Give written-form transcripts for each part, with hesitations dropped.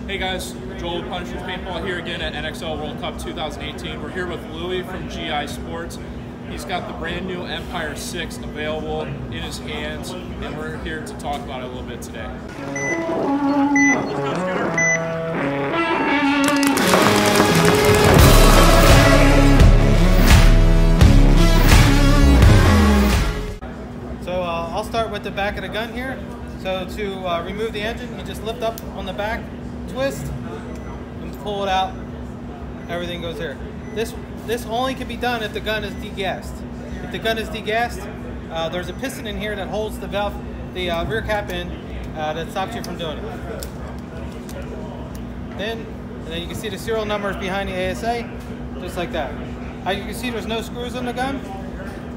Hey guys, Joel with Syx Paintball here again at NXL World Cup 2018. We're here with Louis from GI Sports. He's got the brand new Empire 6 available in his hands, and we're here to talk about it a little bit today. So I'll start with the back of the gun here. So to remove the engine, you just lift up on the back, twist, and pull it out. Everything goes here. This only can be done if the gun is degassed. If the gun is degassed, there's a piston in here that holds the valve, the rear cap in, that stops you from doing it. And then you can see the serial numbers behind the ASA, just like that. You can see there's no screws on the gun.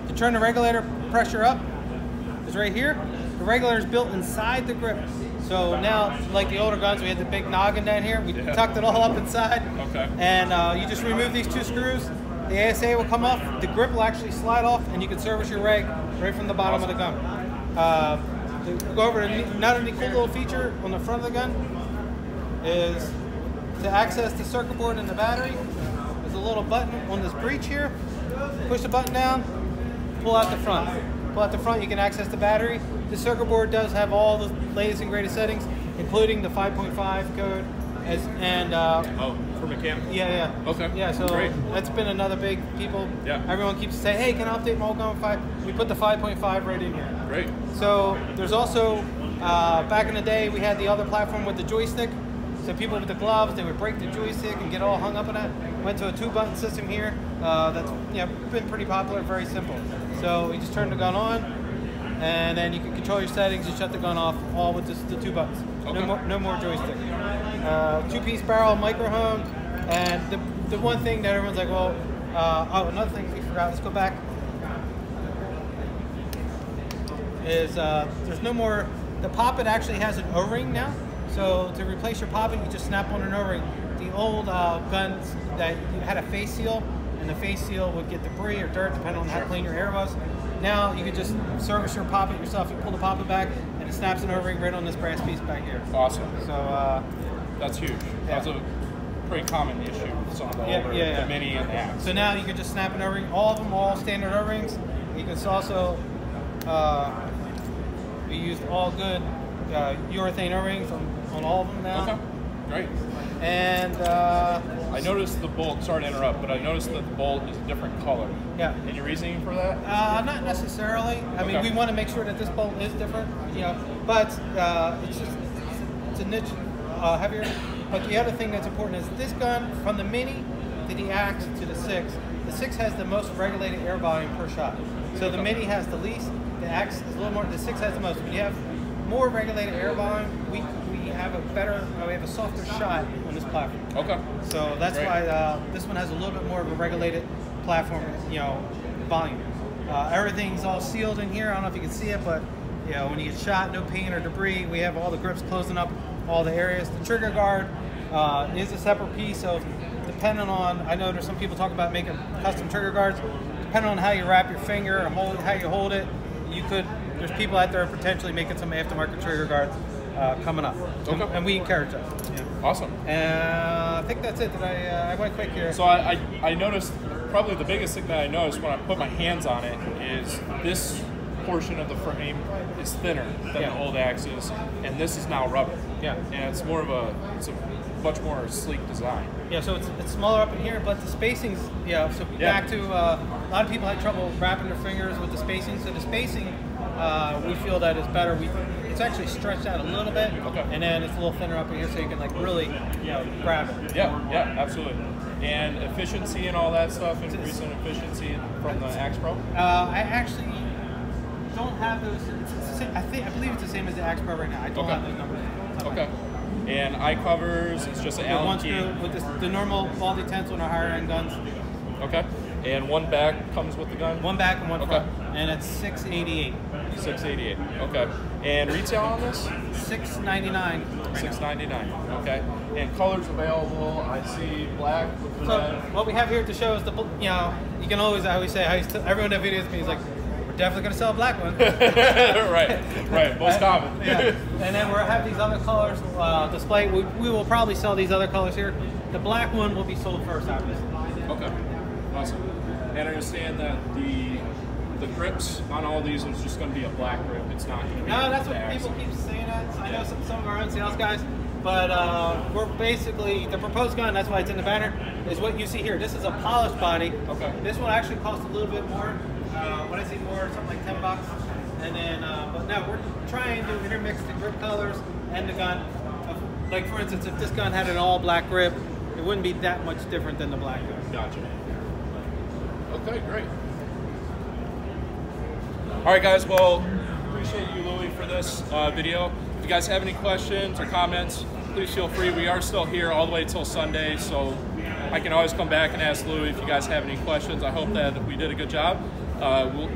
To turn the regulator pressure up, is right here. The regulator is built inside the grip. So now, like the older guns, we had the big noggin down here. We tucked it all up inside. Okay. And you just remove these two screws. The ASA will come off. The grip will actually slide off, and you can service your reg right from the bottom of the gun. To go over to another cool little feature on the front of the gun is to access the circuit board and the battery. There's a little button on this breech here. Push the button down, pull out the front. Pull out the front, you can access the battery. The circuit board does have all the latest and greatest settings, including the 5.5 code. For mechanical. Yeah. Okay. Yeah, so great. That's been another big people. Yeah. Everyone keeps saying, hey, can I update my old gun with 5? We put the 5.5 right in here. Great. So there's also, back in the day, we had the other platform with the joystick. So people with the gloves, they would break the joystick and get all hung up on that. Went to a 2-button system here. That's been pretty popular, very simple. So you just turn the gun on, and then you can control your settings and shut the gun off, all with just the 2 buttons. Okay. No more joystick. 2-piece barrel, micro hung, and the one thing that everyone's like, well, another thing we forgot. Let's go back. Is there's no more. The poppet actually has an O-ring now. So to replace your poppet, you just snap on an O-ring. The old guns that you had a face seal, and the face seal would get debris or dirt depending on how clean your air was. Now you can just service your poppet yourself. You pull the poppet back, and it snaps an O-ring right on this brass piece back here. Awesome. So that's huge. That's a pretty common issue with some of the older, the Mini and the Axe. So now you can just snap an O-ring. All of them, all standard O-rings. You can also we used all good urethane O-rings on all of them now. Okay, great. And I noticed the bolt, sorry to interrupt, but I noticed that the bolt is a different color. Yeah. Any reasoning for that? Not necessarily. I mean, we want to make sure that this bolt is different, but it's a niche heavier. But the other thing that's important is this gun, from the Mini to the Axe to the 6, the 6 has the most regulated air volume per shot. So the Mini has the least, the Axe is a little more, the 6 has the most. When you have more regulated air volume, we have a softer shot on this platform. Okay. So that's why this one has a little bit more of a regulated platform, volume. Everything's all sealed in here. I don't know if you can see it, but when you get shot, no paint or debris. We have all the grips closing up all the areas. The trigger guard is a separate piece, so depending on, I know there's some people talk about making custom trigger guards. Depending on how you wrap your finger and how you hold it, there's people out there potentially making some aftermarket trigger guards coming up. Okay. And we encourage that. Yeah. Awesome. I think that's it. I went quick here. So I noticed, probably the biggest thing that I noticed when I put my hands on it is this portion of the frame is thinner than the old Axes, and this is now rubber. Yeah. And it's a much more sleek design. Yeah, so it's smaller up in here, but the spacing's, back to, a lot of people had trouble wrapping their fingers with the spacing, so the spacing, we feel that is better. It's actually stretched out a little bit, and then it's a little thinner up in here, so you can really, grab it. Yeah, absolutely. And efficiency and all that stuff, increasing efficiency from the Axe Pro? I actually don't have those. I believe it's the same as the Axe Pro right now. I don't have those numbers. Okay. And eye covers, it's just an Allen key. With the normal ball detents on our higher end guns. Okay. And one back comes with the gun? One back and one front. And it's $688. $688. Okay. And retail on this? $699. $699. Okay. And colors available. I see black with red. So what we have here to show is you can always, I always say, everyone that videos me is like, definitely going to sell a black one. right, most common. Yeah. And then we'll have these other colors displayed. We will probably sell these other colors here. The black one will be sold first, obviously. Okay, awesome. And I understand that the grips on all these is just going to be a black grip. It's not going to be. No, that's what people keep saying. That. I know some of our own sales guys, but we're basically the proposed gun. That's why it's in the banner. Is what you see here. This is a polished body. Okay. This one actually costs a little bit more. When I say more, something like $10. And then, but no, we're trying to intermix the grip colors and the gun. Like for instance, if this gun had an all black grip, it wouldn't be that much different than the black gun. Gotcha. Okay, great. All right, guys. Well, appreciate you, Louie, for this video. If you guys have any questions or comments, please feel free. We are still here all the way till Sunday, so I can always come back and ask Louie if you guys have any questions. I hope that we did a good job.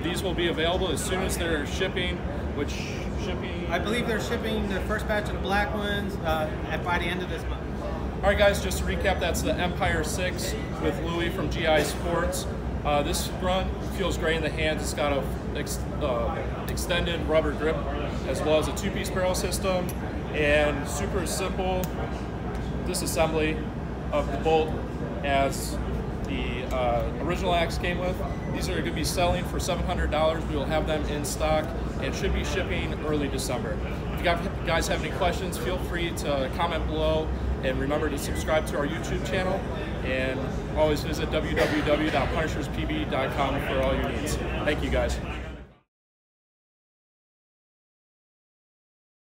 These will be available as soon as they're shipping. Which shipping? I believe they're shipping the first batch of the black ones by the end of this month. All right, guys. Just to recap, that's the Empire 6 with Louie from GI Sports. This gun feels great in the hands. It's got a extended rubber grip as well as a two-piece barrel system and super simple disassembly of the bolt as the original axe came with. These are going to be selling for $700. We will have them in stock and should be shipping early December. If you guys have any questions, feel free to comment below, and remember to subscribe to our YouTube channel, and always visit www.punisherspb.com for all your needs. Thank you, guys.